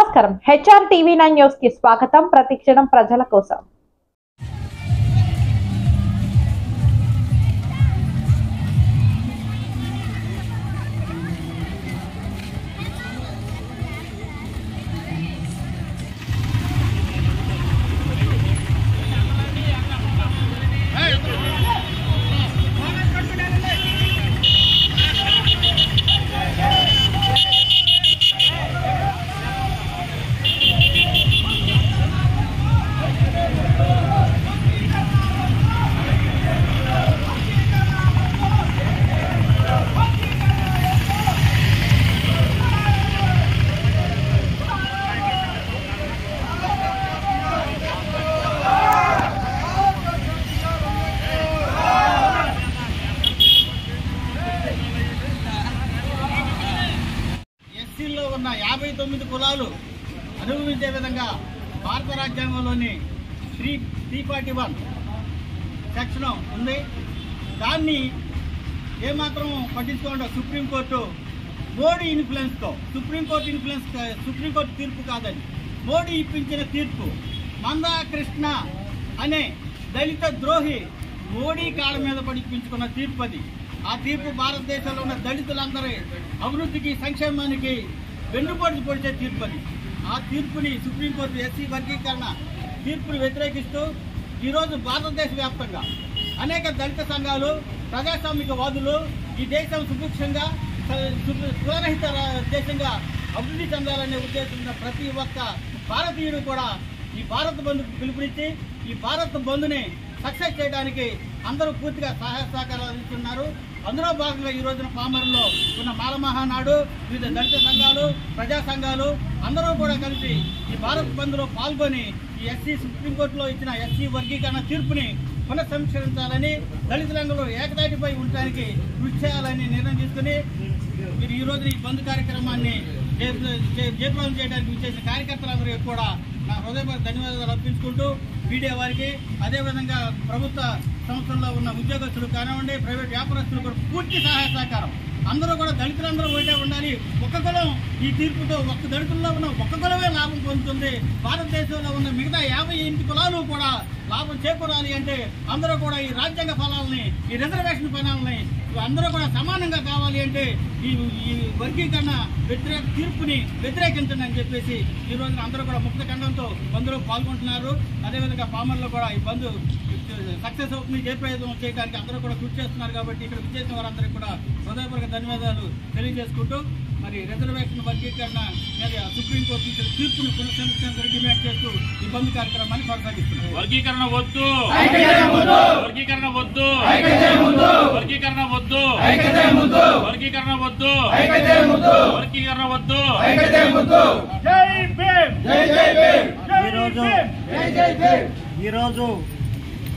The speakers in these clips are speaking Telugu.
నమస్కారం HR TV9 న్యూస్ కి స్వాగతం. ప్రతిక్షణం ప్రజల కోసం. ఎస్సీల్లో ఉన్న 59 కులాలు అనుభవించే విధంగా భారత రాజ్యాంగంలోని 341 సెక్షన్ ఉంది. దాన్ని ఏమాత్రం పట్టించుకోకుండా సుప్రీంకోర్టు మోడీ ఇన్ఫ్లుయెన్స్తో సుప్రీంకోర్టు తీర్పు కాదని మోడీ ఇప్పించిన తీర్పు మందా కృష్ణ అనే దళిత ద్రోహి మోడీ కాళ్ళ మీద పడిపించుకున్న తీర్పు అది. ఆ తీర్పు భారతదేశంలో ఉన్న దళితులందరి అభివృద్ధికి సంక్షేమానికి వెన్నుపోటు పొడిచే తీర్పు అది. ఆ తీర్పుని సుప్రీంకోర్టు ఎస్సీ వర్గీకరణ తీర్పుని వ్యతిరేకిస్తూ ఈరోజు భారతదేశ వ్యాప్తంగా అనేక దళిత సంఘాలు, ప్రజాస్వామికవాదులు ఈ దేశం సుభిక్షంగా కులరహిత దేశంగా అభివృద్ధి చెందాలనే ఉద్దేశంతో ప్రతి ఒక్క భారతీయుడు కూడా ఈ భారత్ బంద్కు పిలుపునిచ్చి ఈ భారత్ బంద్ని సక్సెస్ చేయడానికి అందరూ పూర్తిగా సహాయ సహకారాలు అందిస్తున్నారు. అందులో భాగంగా ఈ రోజున పామరులో ఉన్న మాలమహానాడు, వివిధ దళిత సంఘాలు, ప్రజా సంఘాలు అందరూ కూడా కలిసి ఈ భారత్ బంద్లో పాల్గొని ఈ ఎస్సీ సుప్రీంకోర్టులో ఇచ్చిన ఎస్సీ వర్గీకరణ తీర్పుని పునఃసమీక్షించాలని, దళితులందరూ ఏకతాటిపై ఉండడానికి కృషి చేయాలని నిర్ణయం తీసుకుని మీరు ఈ రోజు ఈ బంద్ కార్యక్రమాన్ని జయప్రదం చేయడానికి విచ్చేసిన కార్యకర్తలందరికీ కూడా నా హృదయపూర్వక ధన్యవాదాలు అర్పించుకుంటూ మీడియా వారికి, అదేవిధంగా ప్రభుత్వ సంస్థల్లో ఉన్న ఉద్యోగస్తులు కానివ్వండి, ప్రైవేట్ వ్యాపారస్తులు కూడా పూర్తి సహాయ సహకారం. అందరూ కూడా దళితులందరూ ఒకటే ఉండాలి. ఒక్క కులం ఈ తీర్పుతో ఒక్క దళితుల్లో ఉన్న ఒక్క కులమే లాభం పొందుతుంది. భారతదేశంలో ఉన్న మిగతా 58 కులాలు కూడా లాభం చేకూరాలి అంటే అందరూ కూడా ఈ రాజ్యాంగ ఫలాలని, ఈ రిజర్వేషన్ ఫలాలని అందరూ కూడా సమానంగా కావాలి అంటే ఈ వర్గీకరణ తీర్పుని వ్యతిరేకించండి అని చెప్పేసి ఈ రోజున అందరూ కూడా ముక్త ఖండంతో బంద్లో పాల్గొంటున్నారు. అదేవిధంగా పామర్లో కూడా ఈ బంద్ సక్సెస్ అవుతుంది, జయప్రదం చేయడానికి అందరూ కూడా కృషి చేస్తున్నారు. కాబట్టి ఇక్కడ విచ్చేసిన వారందరికీ కూడా హృదయపూర్వక ధన్యవాదాలు తెలియజేసుకుంటూ మరి రిజర్వేషన్ వర్గీకరణ మీద సుప్రీంకోర్టు ఇచ్చిన తీర్పును పునఃసమీక్షించాలని డిమాండ్ చేస్తూ ఈ బంద్ కార్యక్రమాన్ని కొనసాగిస్తున్నారు. వర్గీకరణ వద్దు, వర్గీకరణ వద్దు, వర్గీకరణ వద్దు, వర్గీకరణ వద్దు, వర్గీకరణ వద్దు. జై భీమ్. ఈరోజు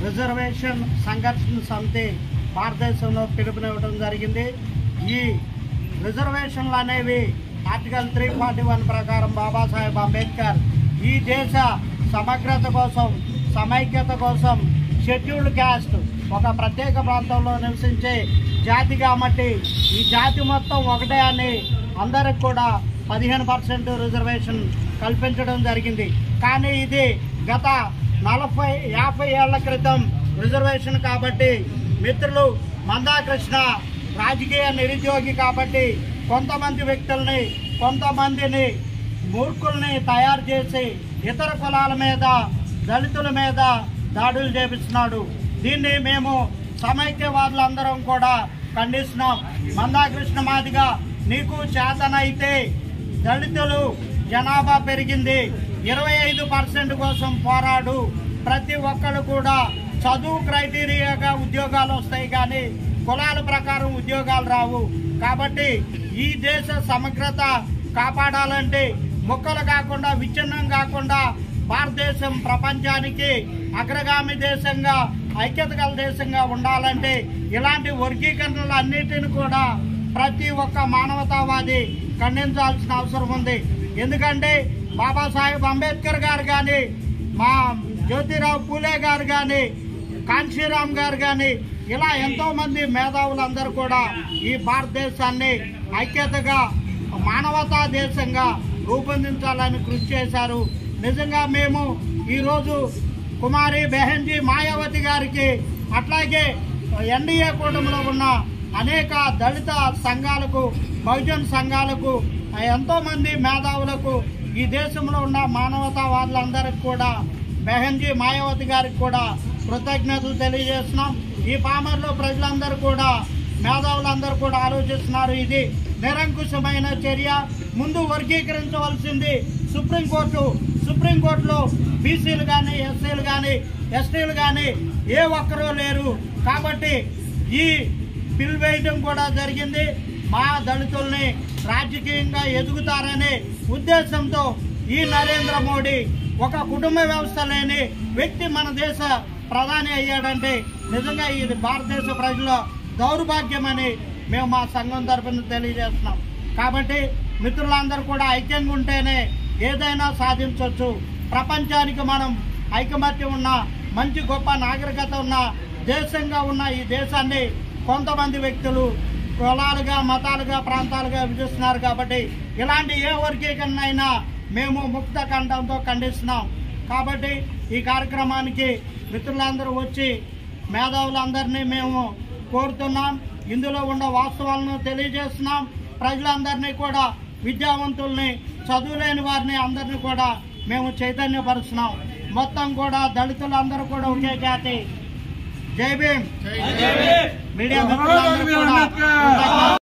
రిజర్వేషన్ సంఘర్షణ సమితి భారతదేశంలో పిలుపునివ్వడం జరిగింది. ఈ రిజర్వేషన్లు అనేవి ఆర్టికల్ 341 ప్రకారం బాబాసాహెబ్ అంబేద్కర్ ఈ దేశ సమగ్రత కోసం, సమైక్యత కోసం షెడ్యూల్డ్ క్యాస్ట్ ఒక ప్రత్యేక ప్రాంతంలో నివసించే జాతి కాబట్టి ఈ జాతి మొత్తం ఒకటే అని అందరికి కూడా 15% రిజర్వేషన్ కల్పించడం జరిగింది. కానీ ఇది గత 40-50 ఏళ్ల క్రితం రిజర్వేషన్ కాబట్టి మిత్రులు మందా కృష్ణ రాజకీయ నిరుద్యోగి కాబట్టి కొంతమంది వ్యక్తుల్ని, కొంతమందిని మూర్ఖుల్ని తయారు చేసి ఇతర కులాల మీద, దళితుల మీద దాడులు చేపిస్తున్నాడు. దీన్ని మేము సమైక్యవాదులందరం కూడా ఖండిస్తున్నాం. మందా కృష్ణ మాదిగా నీకు చేతనైతే దళితులు జనాభా పెరిగింది, 25% కోసం పోరాడు. ప్రతి ఒక్కరు కూడా చదువు క్రైటీరియాగా ఉద్యోగాలు వస్తాయి కానీ కులాల ప్రకారం ఉద్యోగాలు రావు. కాబట్టి ఈ దేశ సమగ్రత కాపాడాలంటే ముక్కలు కాకుండా, విచ్ఛిన్నం కాకుండా భారతదేశం ప్రపంచానికి అగ్రగామి దేశంగా, ఐక్యత గల దేశంగా ఉండాలంటే ఇలాంటి వర్గీకరణలు అన్నిటిని కూడా ప్రతి ఒక్క మానవతావాది ఖండించాల్సిన అవసరం ఉంది. ఎందుకంటే బాబాసాహెబ్ అంబేద్కర్ గారు కానీ, మా జ్యోతిరావు పూలే గారు కానీ, కాన్షీరామ్ గారు కానీ ఇలా ఎంతో మంది మేధావులందరూ కూడా ఈ భారతదేశాన్ని ఐక్యతగా, మానవతా దేశంగా రూపొందించాలని కృషి చేశారు. నిజంగా మేము ఈరోజు కుమారి బెహన్జీ మాయావతి గారికి, అట్లాగే ఎన్డీఏ కూటమిలో ఉన్న అనేక దళిత సంఘాలకు, బహుజన్ సంఘాలకు, ఎంతో మంది మేధావులకు, ఈ దేశంలో ఉన్న మానవతావాదులందరికీ కూడా, బెహన్జీ మాయావతి గారికి కూడా కృతజ్ఞతలు తెలియజేస్తున్నాం. ఈ పామర్లో ప్రజలందరూ కూడా, మేధావులందరూ కూడా ఆలోచిస్తున్నారు. ఇది నిరంకుశమైన చర్య. ముందు వర్గీకరించవలసింది సుప్రీంకోర్టులో బీసీలు కానీ, ఎస్సీలు కానీ, ఎస్టీలు కానీ ఏ ఒక్కరూ లేరు. కాబట్టి ఈ బిల్ వేయడం కూడా జరిగింది. మా దళితుల్ని రాజకీయంగా ఎదుగుతారనే ఉద్దేశంతో ఈ నరేంద్ర మోడీ ఒక కుటుంబ వ్యవస్థ లేని వ్యక్తి మన దేశ ప్రధాని అయ్యాడంటే నిజంగా ఇది భారతదేశ ప్రజల దౌర్భాగ్యమని మేము మా సంఘం తరఫున తెలియజేస్తున్నాం. కాబట్టి మిత్రులందరూ కూడా ఐక్యంగా ఉంటేనే ఏదైనా సాధించవచ్చు. ప్రపంచానికి మనం ఐకమత్యం ఉన్న, మంచి గొప్ప నాగరికత ఉన్న దేశంగా ఉన్న ఈ దేశాన్ని కొంతమంది వ్యక్తులు కులాలుగా, మతాలుగా, ప్రాంతాలుగా విధిస్తున్నారు. కాబట్టి ఇలాంటి ఏ వర్గీకరణైనా మేము ముక్త కంఠంతో ఖండిస్తున్నాం. కాబట్టి ఈ కార్యక్రమానికి మిత్రులందరూ వచ్చి మేధావులందరినీ మేము కోరుతున్నాం. ఇందులో ఉన్న వాస్తవాలను తెలియజేస్తున్నాం. ప్రజలందరినీ కూడా, విద్యావంతుల్ని, చదువులేని వారిని అందరినీ కూడా మేము చైతన్యపరుస్తున్నాం. మొత్తం కూడా దళితులందరూ కూడా ఒకే జాతి. జై భీమ్. మీడియా మిత్రులందరూ కూడా